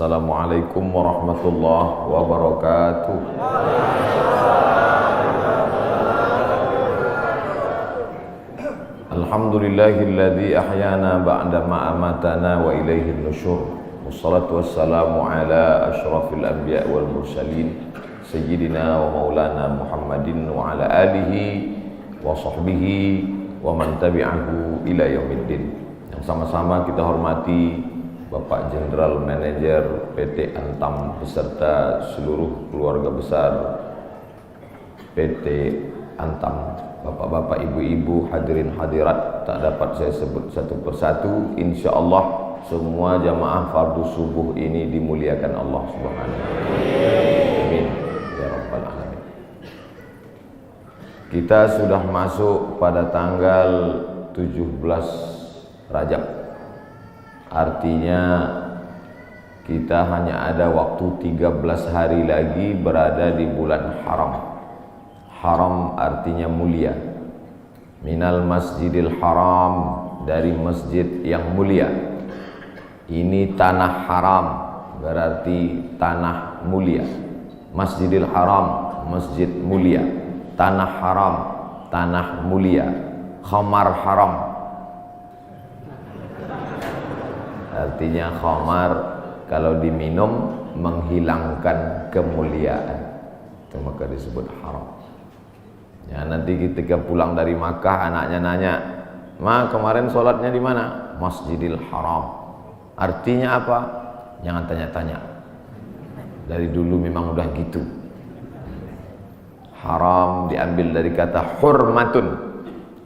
Assalamualaikum warahmatullahi wabarakatuh. Alhamdulillahilladzi ahyana ba'da ma amatana wa ilaihin nusyur. Wassalatu wassalamu ala asyrafil anbiya wal mursalin sayyidina wa maulana Muhammadin wa ala alihi wa sahbihi wa man tabi'ahu ila yaumiddin. Yang sama-sama kita hormati Bapak Jenderal Manajer PT Antam beserta seluruh keluarga besar PT Antam, bapak-bapak, ibu-ibu, hadirin hadirat, tak dapat saya sebut satu persatu. Insya Allah semua jamaah fardu subuh ini dimuliakan Allah Subhanahu wa Ta'ala. Amin ya rabbal alamin. Kita sudah masuk pada tanggal 17 Rajab. Artinya kita hanya ada waktu 13 hari lagi berada di bulan haram. Haram artinya mulia. Minal masjidil haram, dari masjid yang mulia. Ini tanah haram, berarti tanah mulia. Masjidil haram, masjid mulia. Tanah haram, tanah mulia. Khamar haram, artinya khamar kalau diminum menghilangkan kemuliaan, itu maka disebut haram. Ya, nanti ketika pulang dari Makkah anaknya nanya, "Ma, kemarin sholatnya di mana?" Masjidil Haram. Artinya apa? Jangan tanya-tanya. Dari dulu memang udah gitu. Haram diambil dari kata hurmatun,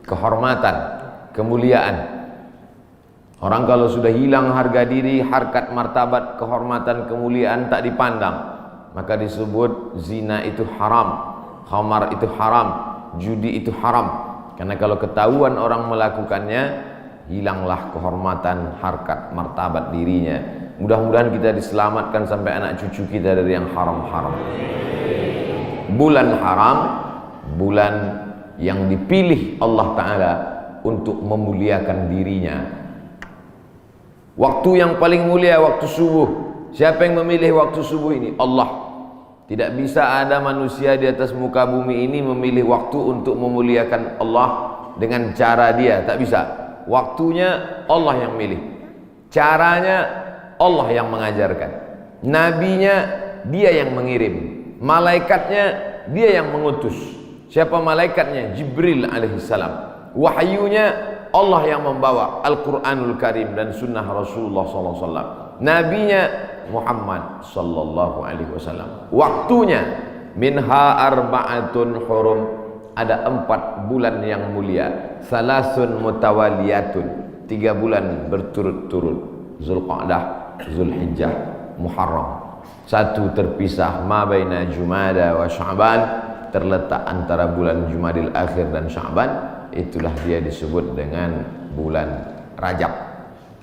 kehormatan, kemuliaan. Orang kalau sudah hilang harga diri, harkat, martabat, kehormatan, kemuliaan tak dipandang, maka disebut zina itu haram, khamar itu haram, judi itu haram. Karena kalau ketahuan orang melakukannya, hilanglah kehormatan, harkat, martabat dirinya. Mudah-mudahan kita diselamatkan sampai anak cucu kita dari yang haram-haram. Bulan haram, bulan yang dipilih Allah Ta'ala untuk memuliakan dirinya. Waktu yang paling mulia waktu subuh. Siapa yang memilih waktu subuh ini? Allah. Tidak bisa ada manusia di atas muka bumi ini memilih waktu untuk memuliakan Allah dengan cara dia. Tak bisa. Waktunya Allah yang milih. Caranya Allah yang mengajarkan. Nabinya dia yang mengirim. Malaikatnya dia yang mengutus. Siapa malaikatnya? Jibril alaihissalam. Wahyunya Allah yang membawa Al-Quranul Karim dan sunnah Rasulullah SAW. Nabinya Muhammad sallallahu alaihi wasallam. Waktunya minha arba'atun hurum, ada 4 bulan yang mulia. Salasun mutawaliyatun, 3 bulan berturut-turut. Zulqa'dah, Zulhijjah, Muharram. 1 terpisah, ma baina Jumada wa Sya'ban, terletak antara bulan Jumadil Akhir dan Sya'ban. Itulah dia disebut dengan bulan Rajab.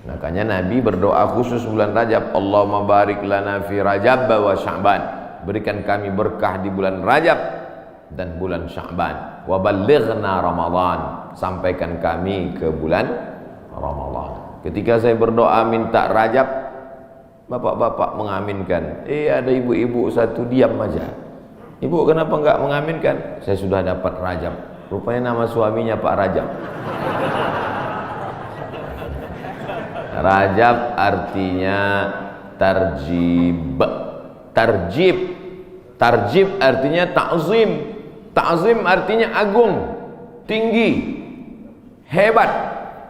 Makanya Nabi berdoa khusus bulan Rajab, Allahumma barik lana fi Rajab wa Sya'ban, berikan kami berkah di bulan Rajab dan bulan Sya'ban. Wa ballighna Ramadan, sampaikan kami ke bulan Ramadan. Ketika saya berdoa minta Rajab, bapak-bapak mengaminkan. Ada ibu-ibu satu diam aja. Ibu kenapa enggak mengaminkan? Saya sudah dapat Rajab. Rupanya nama suaminya Pak Rajab. Rajab artinya tarjib. Tarjib. Tarjib artinya ta'zim. Ta'zim artinya agung, tinggi, hebat.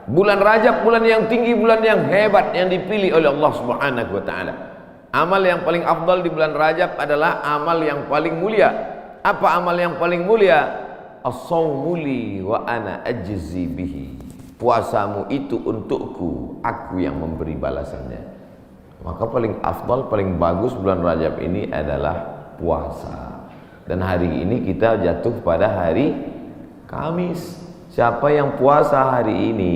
Bulan Rajab bulan yang tinggi, bulan yang hebat yang dipilih oleh Allah Subhanahu wa Ta'ala. Amal yang paling afdal di bulan Rajab adalah amal yang paling mulia. Apa amal yang paling mulia? As-sawmu li wa ana ajzi bihi. Puasamu itu untukku, aku yang memberi balasannya. Maka paling afdal, paling bagus bulan Rajab ini adalah puasa. Dan hari ini kita jatuh pada hari Kamis. Siapa yang puasa hari ini,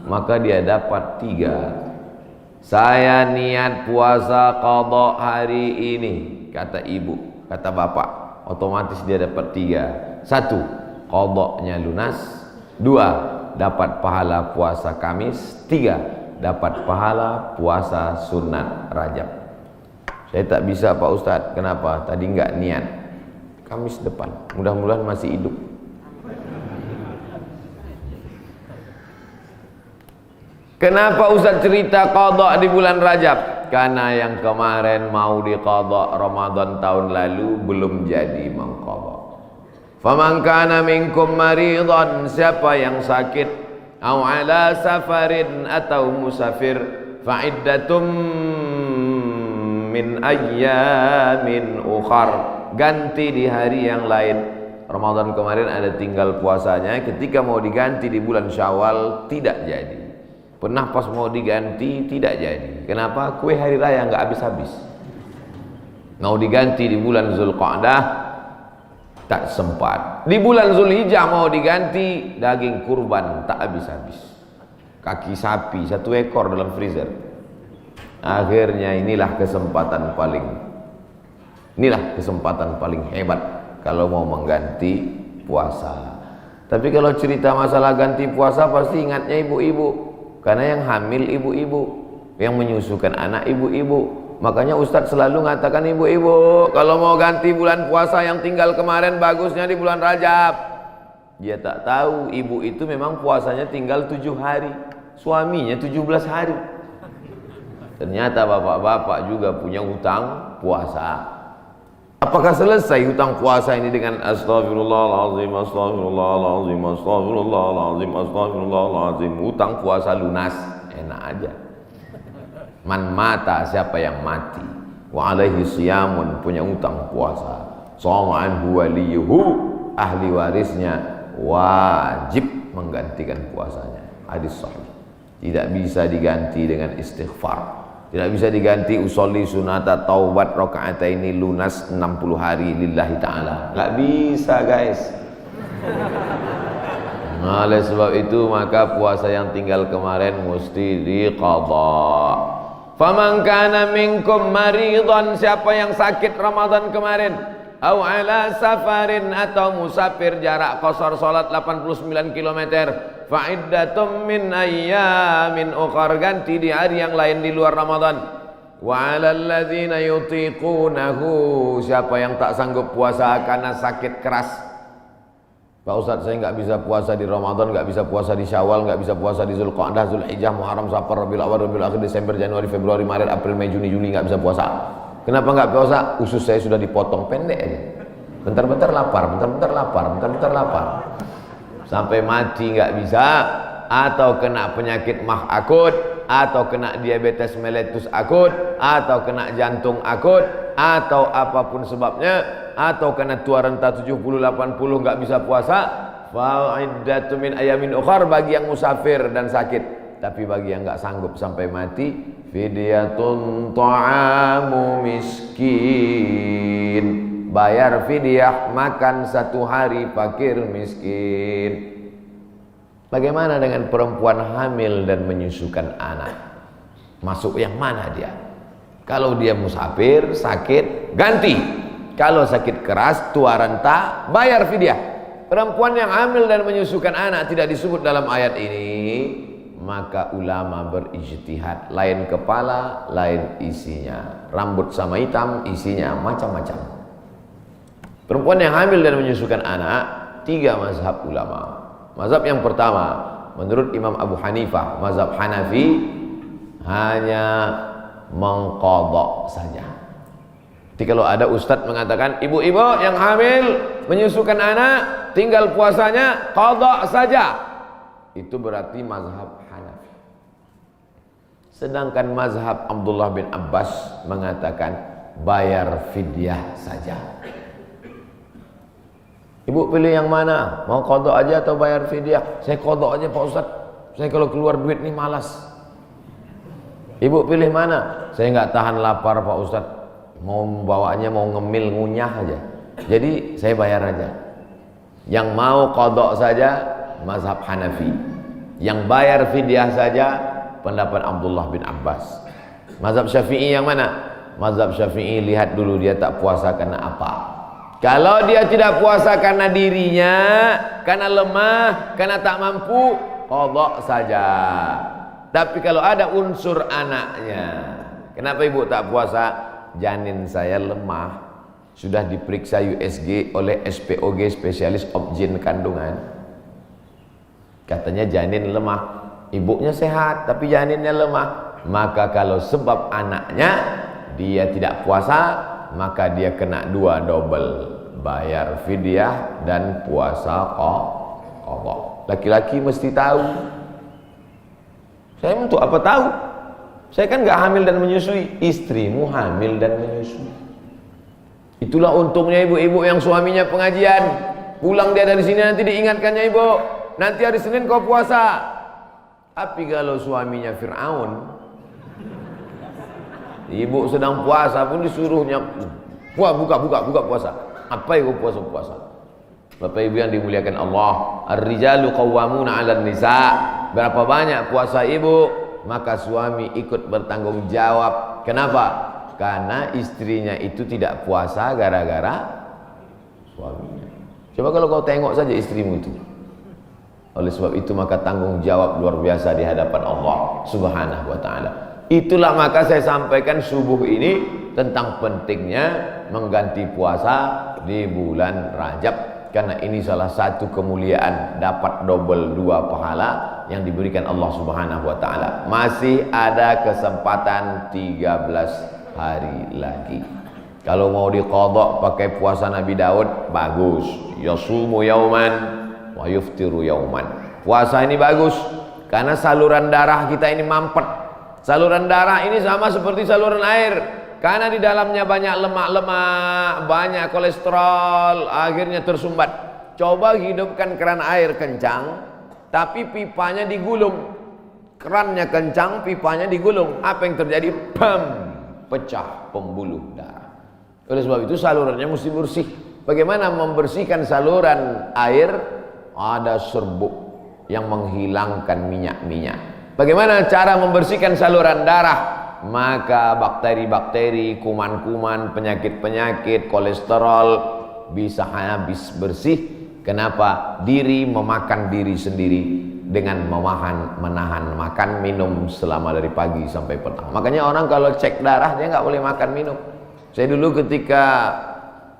maka dia dapat 3. Saya niat puasa qadha hari ini, kata ibu, kata bapak, otomatis dia dapat 3. 1, qadhanya lunas. 2, dapat pahala puasa Kamis. 3, dapat pahala puasa sunat Rajab. Saya tak bisa Pak Ustadz. Kenapa? Tadi nggak niat. Kamis depan, mudah-mudahan masih hidup. Kenapa Ustadz cerita qadha di bulan Rajab? Karena yang kemarin mau diqadha Ramadan tahun lalu belum jadi mengqadha. Faman kana minkum maridan, siapa yang sakit, au ala safarin, atau musafir, fa iddatum min ayyamin ukhar, ganti di hari yang lain. Ramadan kemarin ada tinggal puasanya, ketika mau diganti di bulan Syawal tidak jadi. Pernah pas mau diganti tidak jadi. Kenapa? Kue hari raya nggak habis-habis. Mau diganti di bulan Zulqa'dah tak sempat. Di bulan Zulhijjah mau diganti, daging kurban tak habis-habis. Kaki sapi 1 ekor dalam freezer. Akhirnya inilah kesempatan paling hebat kalau mau mengganti puasa. Tapi kalau cerita masalah ganti puasa pasti ingatnya ibu-ibu. Karena yang hamil ibu-ibu, yang menyusukan anak ibu-ibu. Makanya Ustadz selalu mengatakan ibu-ibu, kalau mau ganti bulan puasa yang tinggal kemarin, bagusnya di bulan Rajab. Dia tak tahu ibu itu memang puasanya tinggal 7 hari, suaminya 17 hari. Ternyata bapak-bapak juga punya hutang puasa. Apakah selesai hutang puasa ini dengan astagfirullahaladzim, astagfirullahaladzim, astagfirullahaladzim, astagfirullahaladzim? Hutang puasa lunas, enak aja. Man mata, siapa yang mati, wa alaihi siyamun, punya hutang puasa, shoma anhu waliyuhu, ahli warisnya wajib menggantikan puasanya. Hadis sahih. Tidak bisa diganti dengan istighfar. Tidak bisa diganti usolli sunata taubat rakaataini lunas 60 hari lillahi ta'ala. Nggak bisa guys. Nah, oleh sebab itu maka puasa yang tinggal kemarin mesti diqadha. Faman kana minkum maridan, siapa yang sakit Ramadan kemarin, au ala safarin, atau musafir jarak qasar salat 89 km, fa iddatum min ayyamin ukhar, ganti di hari yang lain di luar Ramadan. Wa 'alal ladzina yutiqunahu, siapa yang tak sanggup puasa karena sakit keras. Pak Ustadz, saya nggak bisa puasa di Ramadan, nggak bisa puasa di Syawal, nggak bisa puasa di Zulqa'dah, Zulhijjah, Muharram, Safar, Rabiul Awal, Rabiul Akhir, Desember, Januari, Februari, Maret, April, Mei, Juni, Juli, nggak bisa puasa. Kenapa nggak puasa? Usus saya sudah dipotong pendek aja. Bentar-bentar lapar, bentar-bentar lapar, bentar-bentar lapar. Sampai mati nggak bisa, atau kena penyakit mah akut, atau kena diabetes mellitus akut, atau kena jantung akut, atau apapun sebabnya, atau kena tua renta 70-80 nggak bisa puasa, fa'iddatu min ayamin ukhar, bagi yang musafir dan sakit. Tapi bagi yang nggak sanggup sampai mati, fidyatun ta'amu miskin, bayar fidyah makan 1 hari fakir miskin. Bagaimana dengan perempuan hamil dan menyusukan anak? Masuk yang mana dia? Kalau dia musafir, sakit, ganti. Kalau sakit keras, tua renta, bayar fidyah. Perempuan yang hamil dan menyusukan anak tidak disebut dalam ayat ini, maka ulama berijtihad, lain kepala, lain isinya. Rambut sama hitam, isinya macam-macam. Perempuan yang hamil dan menyusukan anak, 3 mazhab ulama. Mazhab yang pertama, menurut Imam Abu Hanifah, mazhab Hanafi, hanya mengqadha saja. Jadi kalau ada ustadz mengatakan ibu-ibu yang hamil menyusukan anak tinggal puasanya qadha saja, itu berarti mazhab Hanafi. Sedangkan mazhab Abdullah bin Abbas mengatakan bayar fidyah saja. Ibu pilih yang mana? Mau qadha aja atau bayar fidyah? Saya qadha aja Pak Ustadz. Saya kalau keluar duit nih malas. Ibu pilih mana? Saya nggak tahan lapar Pak Ustadz. Mau bawanya mau ngemil ngunyah aja. Jadi saya bayar aja. Yang mau qadha saja mazhab Hanafi. Yang bayar fidyah saja pendapat Abdullah bin Abbas. Mazhab Syafi'i yang mana? Mazhab Syafi'i lihat dulu dia tak puasa karena apa. Kalau dia tidak puasa karena dirinya, karena lemah, karena tak mampu, qadha saja. Tapi kalau ada unsur anaknya, kenapa ibu tak puasa? janin saya lemah, sudah diperiksa USG oleh SPOG, spesialis obgyn kandungan. Katanya janin lemah, ibunya sehat tapi janinnya lemah. Maka kalau sebab anaknya dia tidak puasa, maka dia kena 2 double, bayar fidyah dan puasa qadha. Laki-laki mesti tahu. Saya untuk apa tahu? Saya kan nggak hamil dan menyusui, istrimu hamil dan menyusui. Itulah untungnya ibu-ibu yang suaminya pengajian. Pulang dia dari sini nanti diingatkannya, ibu, nanti hari Senin kau puasa. Tapi kalau suaminya Fir'aun, ibu sedang puasa pun disuruhnya buka puasa. Apa itu puasa? Bapak ibu yang dimuliakan Allah, ar-rijalu qawwamuna 'alan nisa. Berapa banyak puasa ibu, maka suami ikut bertanggung jawab. Kenapa? Karena istrinya itu tidak puasa gara-gara suaminya. Coba kalau kau tengok saja istrimu itu. Oleh sebab itu maka tanggung jawab luar biasa di hadapan Allah Subhanahu wa taala. Itulah maka saya sampaikan subuh ini tentang pentingnya mengganti puasa di bulan Rajab. Karena ini salah satu kemuliaan, dapat double 2 pahala yang diberikan Allah Subhanahu wa taala. Masih ada kesempatan 13 hari lagi. Kalau mau diqadha pakai puasa Nabi Daud, bagus. Yasumu yauman wa yuftiru yauman. Puasa ini bagus karena saluran darah kita ini mampet. Saluran darah ini sama seperti saluran air. Karena di dalamnya banyak lemak-lemak, banyak kolesterol, akhirnya tersumbat. Coba hidupkan keran air kencang, tapi pipanya digulung. Kerannya kencang, pipanya digulung. Apa yang terjadi? Pam! Pecah pembuluh darah. Oleh sebab itu salurannya mesti bersih. Bagaimana membersihkan saluran air? Ada serbuk yang menghilangkan minyak-minyak. Bagaimana cara membersihkan saluran darah? Maka bakteri-bakteri, kuman-kuman, penyakit-penyakit, kolesterol bisa habis bersih. Kenapa? Diri memakan diri sendiri dengan menahan makan minum selama dari pagi sampai petang. Makanya orang kalau cek darah dia nggak boleh makan minum. Saya dulu ketika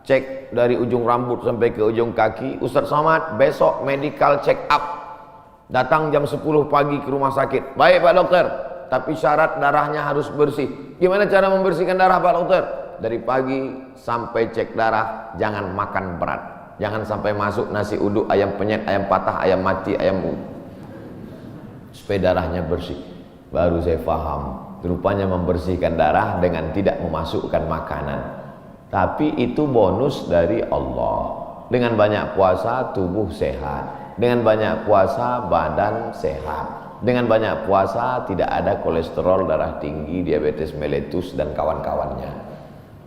cek dari ujung rambut sampai ke ujung kaki, Ustaz Somad besok medical check up, datang jam 10 pagi ke rumah sakit. Baik Pak Dokter, tapi syarat darahnya harus bersih. Gimana cara membersihkan darah Pak Dokter? Dari pagi sampai cek darah jangan makan berat. Jangan sampai masuk nasi uduk, ayam penyet, ayam patah, ayam mati, ayam supaya darahnya bersih. Baru saya paham, rupanya membersihkan darah dengan tidak memasukkan makanan. Tapi itu bonus dari Allah. Dengan banyak puasa tubuh sehat, dengan banyak puasa badan sehat, dengan banyak puasa tidak ada kolesterol darah tinggi, diabetes mellitus dan kawan-kawannya.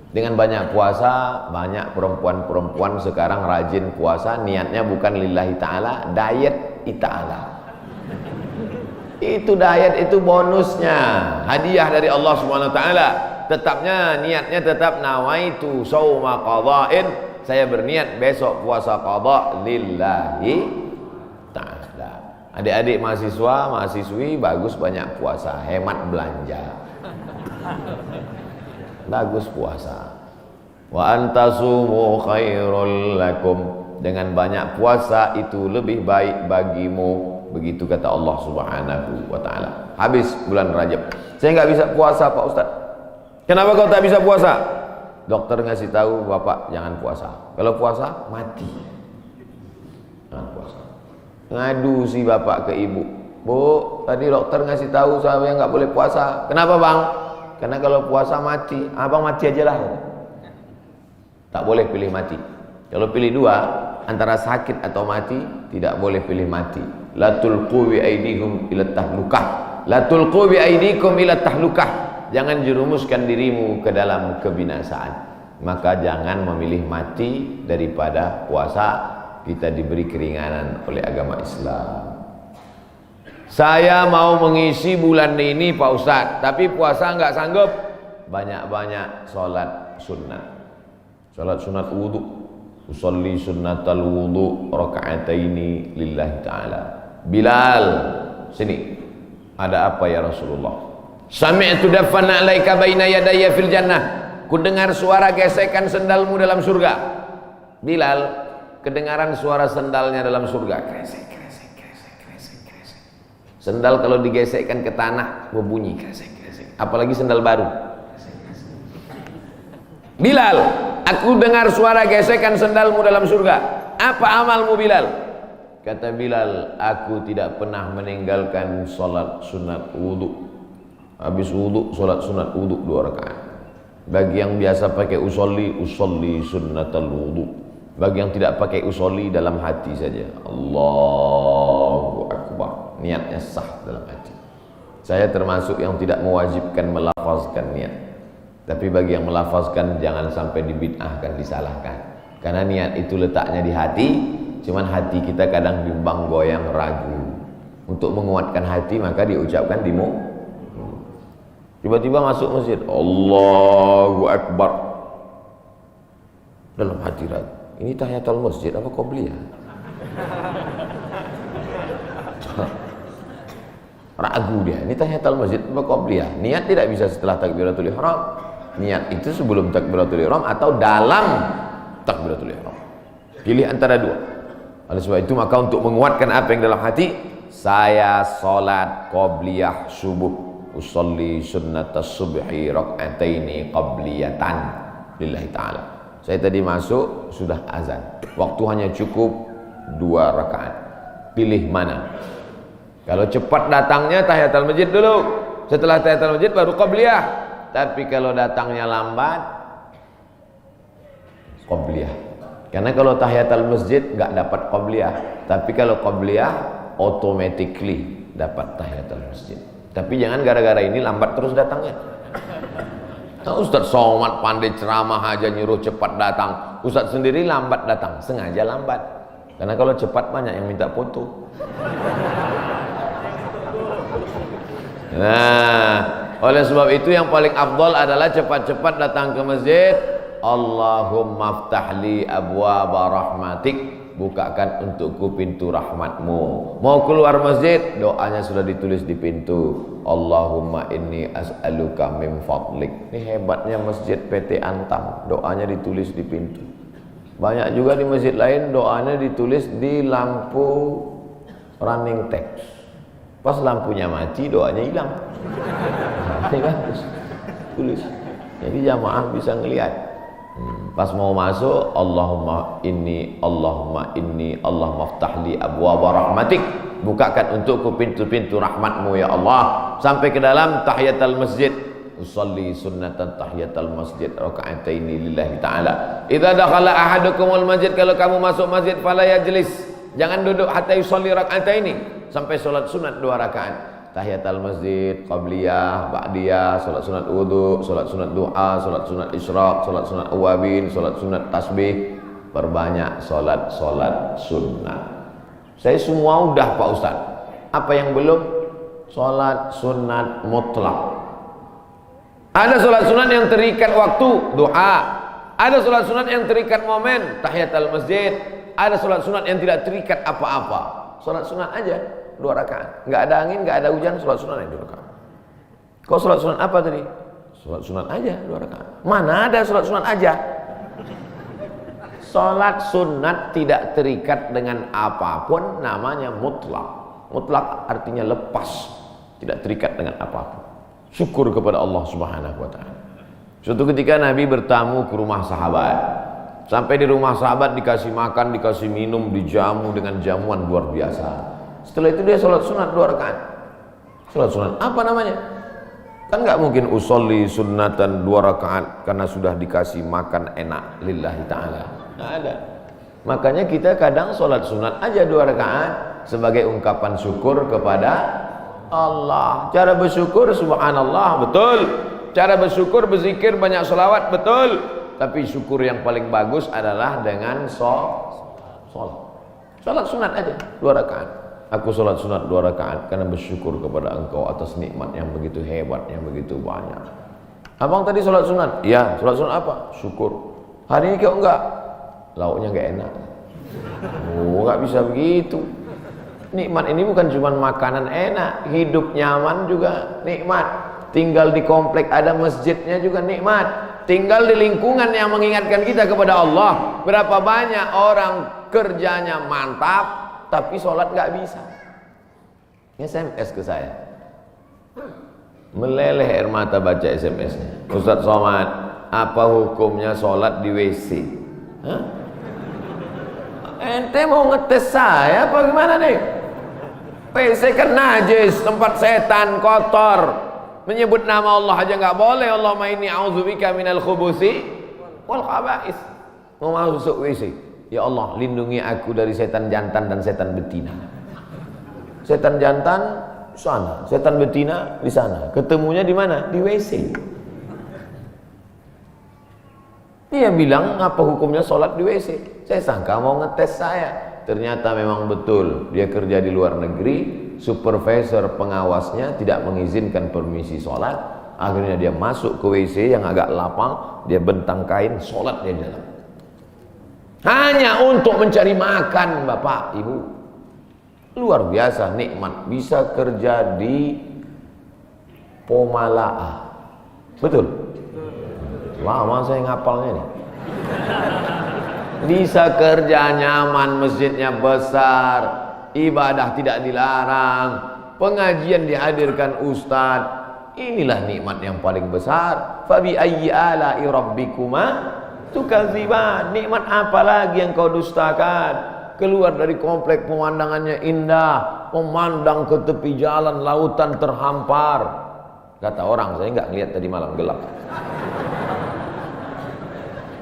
Dengan banyak puasa, banyak perempuan-perempuan sekarang rajin puasa, niatnya bukan lillahi ta'ala, diet ta'ala. Itu diet, itu bonusnya, hadiah dari Allah Subhanahu wa taala. Tetapnya niatnya tetap nawaitu shauma qadha'in, saya berniat besok puasa qadha lillahi ta'ala. Adik-adik mahasiswa, mahasiswi bagus banyak puasa, hemat belanja. Bagus puasa. Wa antasumu khairul lakum, dengan banyak puasa itu lebih baik bagimu. Begitu kata Allah Subhanahu wa taala. Habis bulan Rajab, saya nggak bisa puasa Pak Ustaz. Kenapa kau tak bisa puasa? Dokter ngasih tahu Bapak jangan puasa. Kalau puasa mati. Jangan puasa. Ngadu si bapak ke ibu, Bu, tadi dokter ngasih tahu saya nggak boleh puasa. Kenapa Bang? Karena kalau puasa mati. Abang mati aja lah. Tak boleh pilih mati. Kalau pilih dua, antara sakit atau mati, tidak boleh pilih mati. La tulqu bi aidikum ila tahlukah. La tulqu bi aidikum ila tahlukah. Jangan jerumuskan dirimu ke dalam kebinasaan. Maka jangan memilih mati daripada puasa. Kita diberi keringanan oleh agama Islam. Saya mau mengisi bulan ini Pak Ustadz, tapi puasa nggak sanggup. Banyak-banyak sholat sunat. Sholat sunat wudhu. Usolli sunnatal wudhu raka'ataini lillahi ta'ala. Bilal, sini. Ada apa ya Rasulullah? Sami'tu dafana alaika baina yadayya fil jannah. ku dengar suara gesekan sendalmu dalam surga. Bilal, kedengaran suara sendalnya dalam surga. Kresek, kresek, kresek, kresek, kresek. Sendal kalau digesekkan ke tanah berbunyi kresek, kresek. Apalagi sendal baru. Bilal, aku dengar suara gesekan sendalmu dalam surga. Apa amalmu Bilal? Kata Bilal, aku tidak pernah meninggalkan salat sunat wudu. Habis wudu, salat sunat wudu 2 rakaat. Bagi yang biasa pakai usolli sunnatal wudu. Bagi yang tidak pakai usolli, dalam hati saja. Allahu Akbar. Niatnya sah dalam hati. Saya termasuk yang tidak mewajibkan melafazkan niat. Tapi bagi yang melafazkan jangan sampai dibid'ahkan, disalahkan. Karena niat itu letaknya di hati, cuman hati kita kadang bimbang, goyang, ragu. Untuk menguatkan hati maka diucapkan di mulut. Tiba-tiba masuk masjid, Allahu Akbar. Dalam hati ragu, ini tahiyatul masjid apa qobliyah? Ragu dia, ini tahiyatul masjid apa qobliyah? Niat tidak bisa setelah takbiratul ihram. Niat itu sebelum takbiratul ihram atau dalam takbiratul ihram. Pilih antara dua. Oleh sebab itu maka untuk menguatkan apa yang dalam hati, saya salat qobliyah subuh, usolli sunnatas subhi rak'ataini qabliyatan lillahi ta'ala. Saya tadi masuk sudah azan. Waktu hanya cukup 2 rakaat. Pilih mana? Kalau cepat datangnya tahiyatul masjid dulu. Setelah tahiyatul masjid baru qabliyah. Tapi kalau datangnya lambat, qabliyah. Karena kalau tahiyatul masjid nggak dapat qabliyah. Tapi kalau qabliyah automatically dapat tahiyatul masjid. Tapi jangan gara-gara ini lambat terus datangnya. Nah, Ustaz Somad pandai ceramah aja nyuruh cepat datang. Ustaz sendiri lambat datang, sengaja lambat. Karena kalau cepat banyak yang minta foto. Nah, oleh sebab itu yang paling afdal adalah cepat-cepat datang ke masjid. Allahumma ftahli abwaaba rahmatik. Bukakan untukku pintu rahmatmu. Mau keluar masjid, doanya sudah ditulis di pintu. Allahumma inni as'aluka min fadlik. Ini hebatnya masjid PT Antam, doanya ditulis di pintu. Banyak juga di masjid lain doanya ditulis di lampu running text. Pas lampunya mati, doanya hilang. Ini kan tulis. Jadi jamaah bisa ngelihat. Pas mau masuk, Allahumma inni, Allahumma ftahli abwaaba rahmatik. Bukakan untukku pintu-pintu rahmatmu ya Allah. Sampai ke dalam tahiyatul masjid. Usolli sunnatan tahiyatul masjid raka'ataini lillahi ta'ala. Idza dakhala ahadukumul masjid, kalau kamu masuk masjid fala yajlis. Jangan duduk hatta yusolli raka'ataini. Sampai salat sunat 2 rakaat. Tahiyatul masjid, qabliyah, ba'diyah, salat sunat wudu, salat sunat doa, salat sunat isyraq, salat sunat awabin, salat sunat tasbih. Perbanyak salat sunat. Saya semua udah Pak Ustaz. Apa yang belum? Salat sunat mutlak. Ada salat sunat yang terikat waktu, doa. Ada salat sunat yang terikat momen, tahiyatul masjid. Ada salat sunat yang tidak terikat apa-apa. Salat sunat aja 2 rakaat. Enggak ada angin, enggak ada hujan, salat sunat yang 2 rakaat. Kau salat sunat apa tadi? Salat sunat aja 2 rakaat. Mana ada salat sunat aja? Salat sunat tidak terikat dengan apapun, namanya mutlak. Mutlak artinya lepas, tidak terikat dengan apapun. Syukur kepada Allah Subhanahu wa taala. Suatu ketika Nabi bertamu ke rumah sahabat. Sampai di rumah sahabat dikasih makan, dikasih minum, dijamu dengan jamuan luar biasa. Setelah itu dia salat sunat 2 rakaat. Salat sunat apa namanya? Kan nggak mungkin usolli sunnatan 2 rakaat karena sudah dikasih makan enak lillahi ta'ala. Nggak ada. Makanya kita kadang salat sunat aja 2 rakaat sebagai ungkapan syukur kepada Allah. Cara bersyukur subhanallah, betul. Cara bersyukur berzikir banyak selawat, betul. Tapi syukur yang paling bagus adalah dengan salat. Salat sunat aja 2 rakaat. Aku salat sunat 2 rakaat karena bersyukur kepada Engkau atas nikmat yang begitu hebat, yang begitu banyak. Abang tadi salat sunat? Iya, salat sunat apa? Syukur. Hari ini kau enggak? Lauknya enggak enak. Oh, enggak bisa begitu. Nikmat ini bukan cuma makanan enak, hidup nyaman juga nikmat. Tinggal di komplek ada masjidnya juga nikmat. tinggal di lingkungan yang mengingatkan kita kepada Allah. Berapa banyak orang kerjanya mantap tapi sholat nggak bisa. SMS ke saya, meleleh air mata baca SMS-nya. Ustaz Somad, apa hukumnya sholat di WC? Hah? Ente mau ngetes saya apa gimana nih? WC kan najis, tempat setan, kotor. Menyebut nama Allah aja nggak boleh. Allahumma inni a'udzubika minal khubusi wal khaba'is. Mau masuk WC, ya Allah lindungi aku dari setan jantan dan setan betina. Setan jantan di sana, setan betina di sana. Ketemunya di mana? Di WC. Dia bilang apa hukumnya sholat di WC? Saya sangka mau ngetes saya. Ternyata memang betul. Dia kerja di luar negeri. Supervisor pengawasnya tidak mengizinkan permisi sholat. Akhirnya dia masuk ke WC yang agak lapang. Dia bentang kain, sholat dia di dalam. Hanya untuk mencari makan, Bapak, Ibu. Luar biasa nikmat. Bisa kerja di Pomalaa. Betul? Lama saya ngapalnya nih. Bisa kerja nyaman, masjidnya besar, ibadah tidak dilarang, pengajian dihadirkan ustaz. Inilah nikmat yang paling besar. Fabi ayyi ala'i rabbikuma tukadziban. Nikmat apa lagi yang kau dustakan? Keluar dari komplek pemandangannya indah, memandang ke tepi jalan, lautan terhampar. Kata orang, saya nggak ngeliat tadi malam gelap.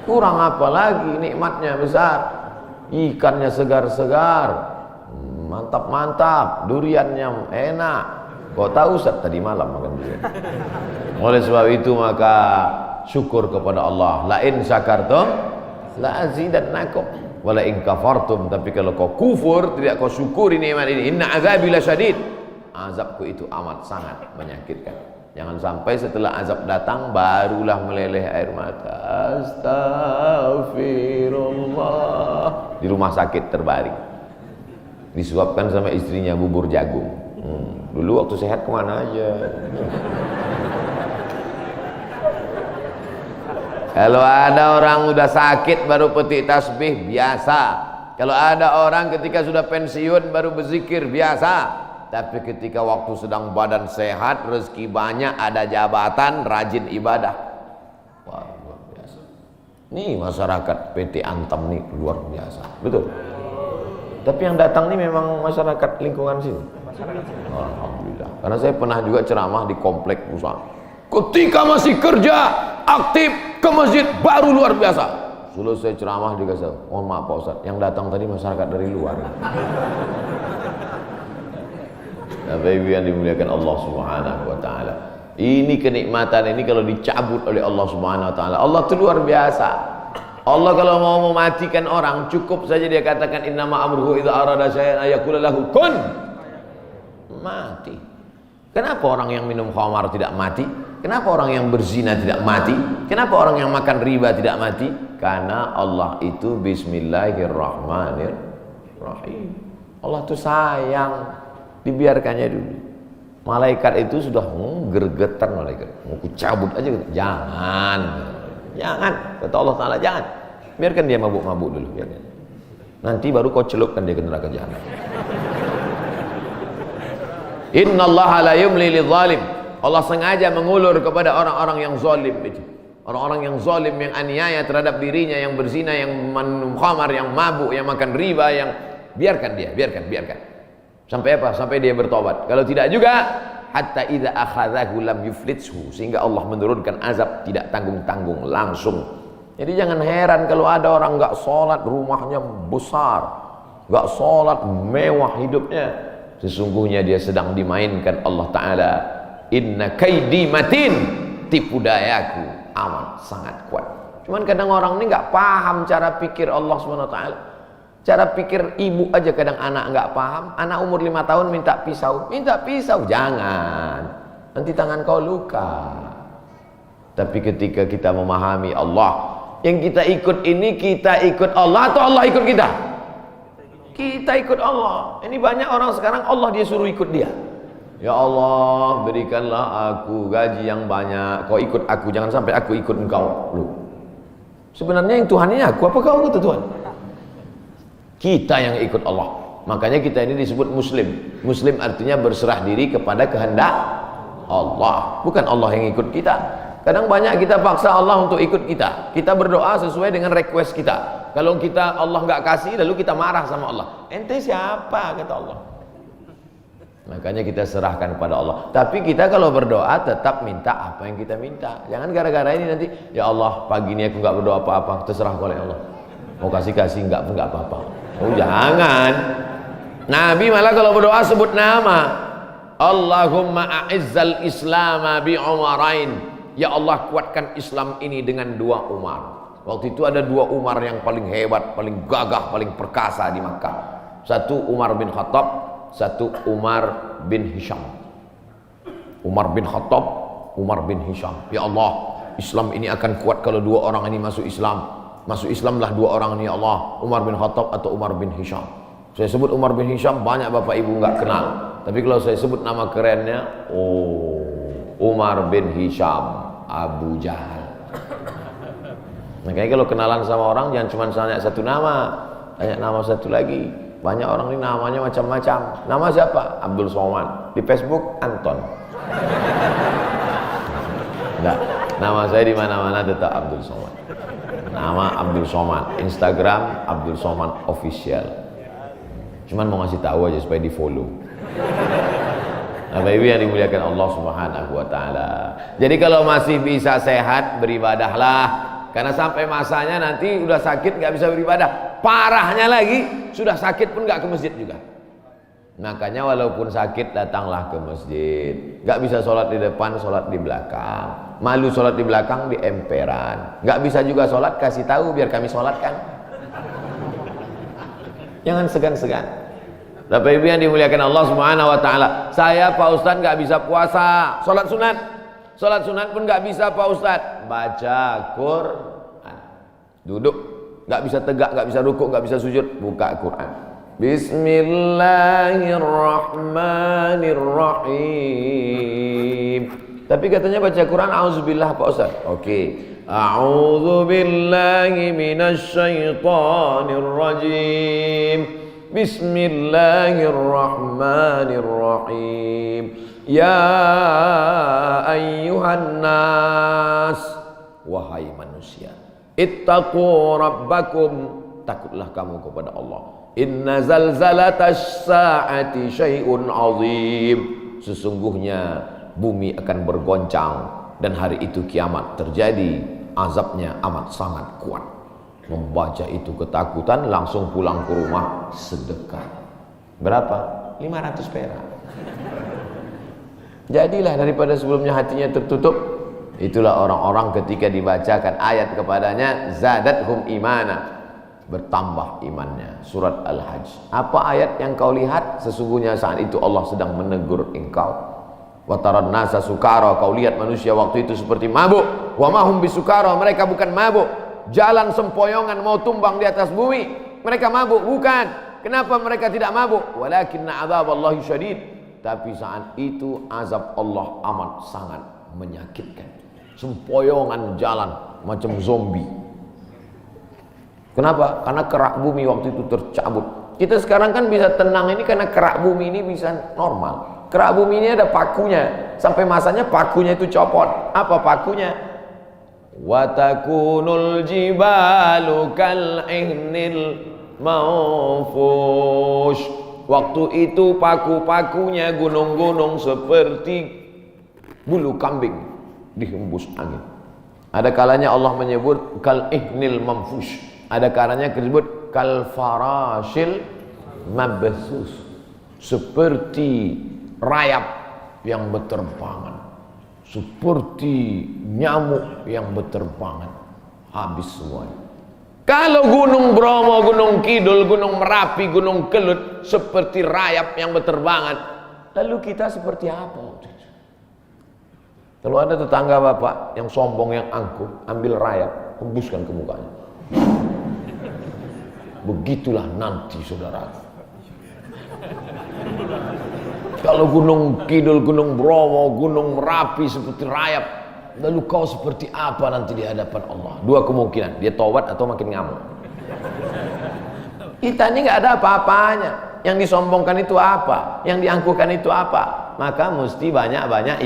Kurang apa lagi, nikmatnya besar. Ikannya segar-segar, mantap-mantap, duriannya enak. Kau tahu Ustaz tadi malam makan durian. Oleh sebab itu maka syukur kepada Allah. La in syakartum la azidannakum wa la in kafartum. Tapi kalau kau kufur, tidak kau syukuri nikmat ini, inna azabi lasyadid. Azabku itu amat sangat menyakitkan. Jangan sampai setelah azab datang barulah meleleh air mata. Astagfirullah. Di rumah sakit terbaring, disuapkan sama istrinya bubur jagung. Dulu waktu sehat kemana aja. Kalau ada orang udah sakit baru petik tasbih, biasa. Kalau ada orang ketika sudah pensiun baru berzikir, biasa. Tapi ketika waktu sedang badan sehat, rezeki banyak, ada jabatan, rajin ibadah, wah luar biasa. Nih masyarakat PT Antam nih luar biasa, betul. Tapi yang datang nih memang masyarakat lingkungan sini. Alhamdulillah. Karena saya pernah juga ceramah di komplek perusahaan. Ketika masih kerja aktif ke masjid baru luar biasa. Selesai ceramah juga saya, mohon maaf Pak Ustaz, yang datang tadi masyarakat dari luar. Bapak Ibu yang dimuliakan Allah Subhanahu wa taala. Ini kenikmatan ini kalau dicabut oleh Allah Subhanahu wa taala, Allah itu luar biasa. Allah kalau mau mematikan orang, cukup saja dia katakan innama amruhu idza arada syai'an ayaqula lahu kun, mati. Kenapa orang yang minum khamar tidak mati? Kenapa orang yang berzina tidak mati? Kenapa orang yang makan riba tidak mati? Karena Allah itu bismillahirrahmanirrahim. Allah itu sayang. Dibiarkannya dulu. Malaikat itu sudah gergetan malaikat. Mau cabut aja gitu. Jangan. Kata Allah Ta'ala, jangan. Biarkan dia mabuk-mabuk dulu. Biarkan. Nanti baru kau celupkan dia ke neraka jahanam. Innallaha la yumli lidzalim. Allah sengaja mengulur kepada orang-orang yang zalim itu. Orang-orang yang zalim, yang aniaya terhadap dirinya, yang berzina, yang minum khamar, yang mabuk, yang makan riba, yang biarkan dia, biarkan. Sampai apa? Sampai dia bertobat. Kalau tidak juga, hatta idza akhadhahu lam yuflithu, sehingga Allah menurunkan azab tidak tanggung-tanggung langsung. Jadi jangan heran kalau ada orang enggak sholat, rumahnya besar, enggak sholat, mewah hidupnya. Sesungguhnya dia sedang dimainkan Allah Ta'ala. Inna kaidi matin, tipu dayaku amat sangat kuat. Cuman kadang orang ini enggak paham cara pikir Allah Subhanahu wa taala. Cara pikir ibu aja kadang anak nggak paham. Anak umur 5 tahun minta pisau, jangan, nanti tangan kau luka. Tapi ketika kita memahami Allah, yang kita ikut ini, kita ikut Allah atau Allah ikut kita? Kita ikut Allah. Ini banyak orang sekarang Allah dia suruh ikut dia. Ya Allah, berikanlah aku gaji yang banyak. Kau ikut aku, jangan sampai aku ikut engkau. Loh, sebenarnya yang Tuhan ini aku, apa kau ikut Tuhan? Kita yang ikut Allah. Makanya kita ini disebut Muslim. Muslim artinya berserah diri kepada kehendak Allah, bukan Allah yang ikut kita. Kadang banyak kita paksa Allah untuk ikut kita. Kita berdoa sesuai dengan request kita. Kalau kita Allah nggak kasih, lalu kita marah sama Allah. Ente siapa, kata Allah. Makanya kita serahkan kepada Allah. Tapi kita kalau berdoa tetap minta apa yang kita minta. Jangan gara-gara ini nanti, ya Allah pagi ini aku nggak berdoa apa-apa, terserah kau oleh Allah. Mau kasih nggak apa-apa. Oh jangan. Nabi malah kalau berdoa sebut nama. Allahumma a'izzal islama bi umarain. Ya Allah kuatkan Islam ini dengan 2 Umar. Waktu itu ada 2 Umar yang paling hebat, paling gagah, paling perkasa di Makkah. Satu Umar bin Khattab, satu Umar bin Hisham. Umar bin Khattab, Umar bin Hisham. Ya Allah, Islam ini akan kuat kalau 2 orang ini masuk Islam. Masuk Islamlah 2 orang ini ya Allah, Umar bin Khattab atau Umar bin Hisham. Saya sebut Umar bin Hisham, banyak bapak ibu nggak kenal. Tapi kalau saya sebut nama kerennya, oh, Umar bin Hisham Abu Jahal. Makanya kalau kenalan sama orang jangan cuma tanya satu nama, tanya nama satu lagi. Banyak orang ini namanya macam-macam. Nama siapa? Abdul Somad. Di Facebook Anton. Enggak, nama saya di mana-mana tetap Abdul Somad. Nama Abdul Somad, Instagram Abdul Somad Official. Cuman mau ngasih tahu aja supaya di follow. Bapak Ibu yang dimuliakan Allah Subhanahu wa taala. Jadi kalau masih bisa sehat, beribadahlah. Karena sampai masanya nanti udah sakit nggak bisa beribadah. Parahnya lagi, sudah sakit pun nggak ke masjid juga. Makanya walaupun sakit datanglah ke masjid. Nggak bisa sholat di depan, sholat di belakang. Malu sholat di belakang, di emperan. Nggak bisa juga sholat, kasih tahu biar kami sholatkan. Jangan segan-segan. Bapak Ibu yang dimuliakan Allah Subhanahu wa taala, saya Pak Ustadz nggak bisa puasa, sholat sunat pun nggak bisa Pak Ustadz. Baca Quran, duduk, nggak bisa tegak, nggak bisa rukuk, nggak bisa sujud, buka Quran. Bismillahirrahmanirrahim. Tapi katanya baca Quran auzubillah Pak Ustadz. Oke. A'udzubillahi minasyaitonirrajim. Bismillahirrahmanirrahim. Ya ayyuhan nas, wahai manusia, ittaqu rabbakum, takutlah kamu kepada Allah. Inna zalzalatas saati syai'un azim. Sesungguhnya bumi akan bergoncang dan hari itu kiamat terjadi, azabnya amat sangat kuat. Membaca itu ketakutan, langsung pulang ke rumah sedekah. Berapa? 500 perak. Jadilah daripada sebelumnya hatinya tertutup. Itulah orang-orang ketika dibacakan ayat kepadanya, zadathum imana, bertambah imannya. Surat Al-Hajj. Apa ayat yang kau lihat? Sesungguhnya saat itu Allah sedang menegur engkau. Wa taran nasa sukara, kau lihat manusia waktu itu seperti mabuk. Wa mahum bisukara, mereka bukan mabuk. Jalan sempoyongan mau tumbang di atas bumi, mereka mabuk? Bukan. Kenapa mereka tidak mabuk? Walakinna adzaballahi syadid. Tapi saat itu azab Allah amat sangat menyakitkan. Sempoyongan jalan macam zombie. Kenapa? Karena kerak bumi waktu itu tercabut. Kita sekarang kan bisa tenang ini karena kerak bumi ini bisa normal. Kerak bumi ini ada pakunya. Sampai masanya pakunya itu copot. Apa pakunya? Wa takunul jibalu kal'ihnil manfush. Waktu itu paku-pakunya gunung-gunung seperti bulu kambing dihembus angin. Ada kalanya Allah menyebut kal'ihnil manfush. Ada kalanya disebut kal farashil mabthus, seperti rayap yang berterbangan, seperti nyamuk yang berterbangan, habis semuanya. Kalau Gunung Bromo, Gunung Kidul, Gunung Merapi, Gunung Kelut seperti rayap yang berterbangan, lalu kita seperti apa? Kalau ada tetangga bapak yang sombong, yang angkuh, ambil rayap, hembuskan ke mukanya. Begitulah nanti saudara. Kalau Gunung Kidul, Gunung Bromo, Gunung Merapi seperti rayap, lalu kau seperti apa nanti di hadapan Allah? Dua kemungkinan, dia taubat atau makin ngamuk. Kita ini nggak ada apa-apanya. Yang disombongkan itu apa? Yang diangkuhkan itu apa? Maka mesti banyak-banyak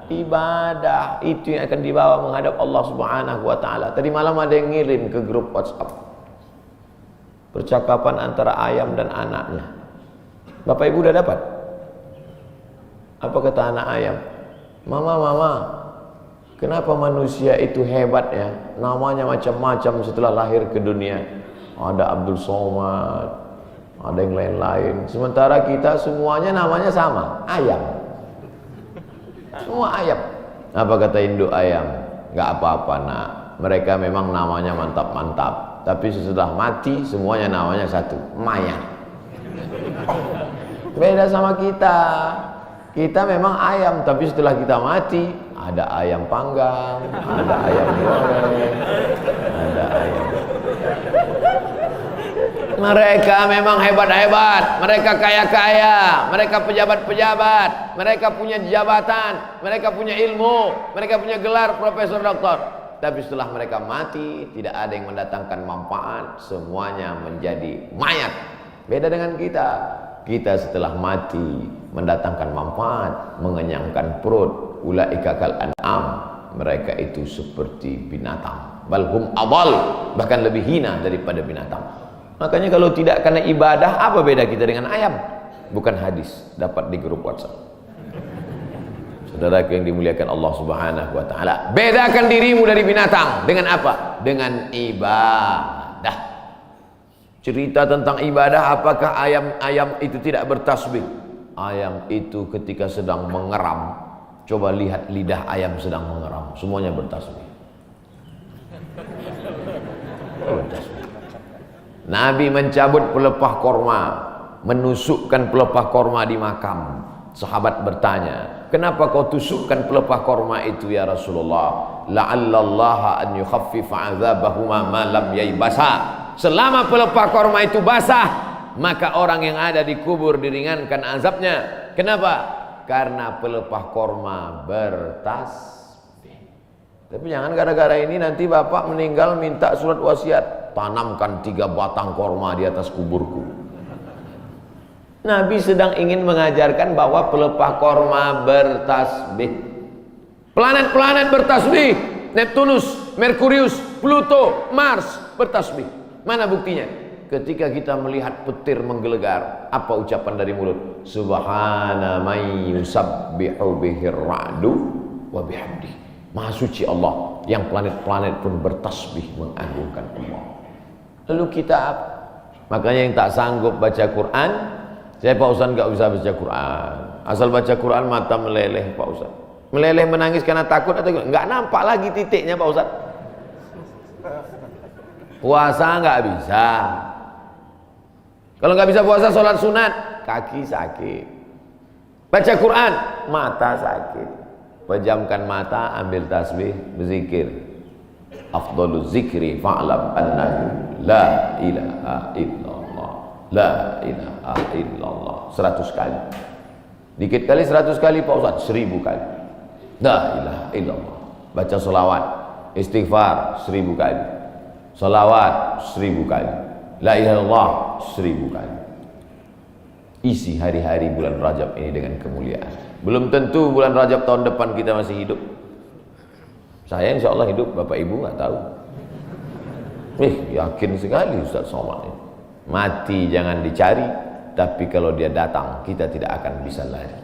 ibadah. Itu yang akan dibawa menghadap Allah Subhanahu wa taala. Tadi malam ada yang ngirim ke grup WhatsApp. Percakapan antara ayam dan anaknya. Bapak Ibu udah dapat? Apa kata anak ayam? Mama, kenapa manusia itu hebat ya? Namanya macam-macam setelah lahir ke dunia. Ada Abdul Somad, ada yang lain-lain. Sementara kita semuanya namanya sama, ayam. Semua ayam. Apa kata induk ayam? Gak apa-apa nak, mereka memang namanya mantap-mantap, tapi sesudah mati semuanya namanya satu, mayat. Beda sama kita. Kita memang ayam, tapi setelah kita mati ada ayam panggang, ada ayam goreng, ada ayam. Mereka memang hebat-hebat, mereka kaya-kaya, mereka pejabat-pejabat, mereka punya jabatan, mereka punya ilmu, mereka punya gelar profesor doktor. Tapi setelah mereka mati, tidak ada yang mendatangkan manfaat, semuanya menjadi mayat. Beda dengan kita. Kita setelah mati mendatangkan manfaat, mengenyangkan perut. Ulaika kal an'am, mereka itu seperti binatang. Balhum adal, bahkan lebih hina daripada binatang. Makanya kalau tidak karena ibadah, apa beda kita dengan ayam? Bukan hadis, dapat di grup WhatsApp. Saudara yang dimuliakan Allah Subhanahu wa taala, bedakan dirimu dari binatang dengan apa? Dengan ibadah. Cerita tentang ibadah, apakah ayam itu tidak bertasbih? Ayam itu ketika sedang mengeram, coba lihat lidah ayam sedang mengeram, semuanya bertasbih. Bertasbih. Nabi mencabut pelepah korma, menusukkan pelepah korma di makam. Sahabat bertanya, kenapa kau tusukkan pelepah korma itu ya Rasulullah? La'allallaha an yukhaffifa 'adzabahuma ma lam yaibasa. Selama pelepah korma itu basah, maka orang yang ada di kubur diringankan azabnya. Kenapa? Karena pelepah korma bertasbih. Tapi jangan gara-gara ini nanti bapak meninggal minta surat wasiat, tanamkan 3 batang korma di atas kuburku. Nabi sedang ingin mengajarkan bahwa pelepah korma bertasbih. Planet-planet bertasbih. Neptunus, Merkurius, Pluto, Mars bertasbih. Mana buktinya? Ketika kita melihat petir menggelegar, apa ucapan dari mulut? Subhana may yusabbihu bihir ra'du wa bihamdi. Maha suci Allah, yang planet-planet pun bertasbih mengagungkan Allah. Lalu kita apa? Makanya yang tak sanggup baca Quran, saya Pak Ustaz nggak bisa baca Quran. Asal baca Quran mata meleleh Pak Ustaz. Meleleh menangis karena takut atau nggak nampak lagi titiknya Pak Ustaz. Puasa nggak bisa. Kalau nggak bisa puasa, sholat sunat, kaki sakit. Baca Quran, mata sakit. Pejamkan mata, ambil tasbih, berzikir. Afdalul zikri fa'lam annahu la ilaha illallah, la ilaha illallah. 100 kali. Dikit kali 100 kali Pak Ustaz, 1000 kali. La ilaha illallah. Baca sholawat, istighfar 1000 kali. Sholawat 1000 kali. La ilaha illallah 1000 kali. Isi hari-hari bulan Rajab ini dengan kemuliaan. Belum tentu bulan Rajab tahun depan kita masih hidup. Saya insya Allah hidup, Bapak Ibu nggak tahu. Yakin sekali Ustaz Somad ini. Mati jangan dicari, tapi kalau dia datang kita tidak akan bisa lari.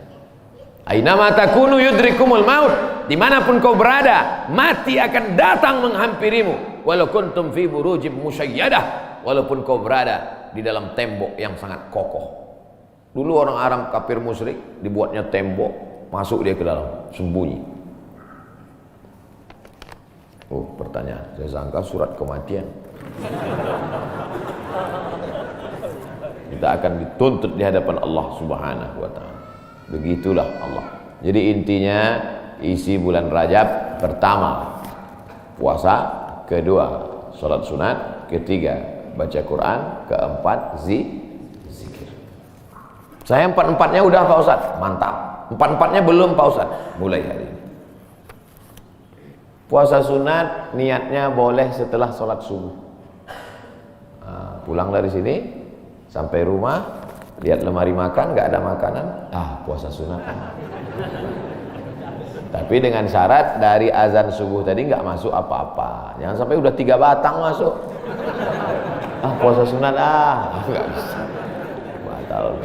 Ainama takunu yudrikumul maut. Dimanapun kau berada, mati akan datang menghampirimu. Walau kuntum fi burujim musyayyadah, walaupun kau berada di dalam tembok yang sangat kokoh. Dulu orang Arab kafir musyrik dibuatnya tembok, masuk dia ke dalam, sembunyi. Oh, pertanyaan, saya sangka surat kematian. Kita akan dituntut di hadapan Allah Subhanahu wa taala. Begitulah Allah. Jadi intinya isi bulan Rajab, pertama puasa, kedua salat sunat, ketiga baca Quran, keempat zikir. Saya empat-empatnya udah Pak Ustadz. Mantap. Empat-empatnya belum Pak Ustadz. Mulai hari ini. Puasa sunat niatnya boleh setelah sholat subuh. Pulang dari sini sampai rumah, lihat lemari makan, nggak ada makanan, puasa sunat. Tapi dengan syarat dari azan subuh tadi nggak masuk apa-apa. Jangan sampai udah 3 batang masuk. Puasa sunat nggak bisa. Batal.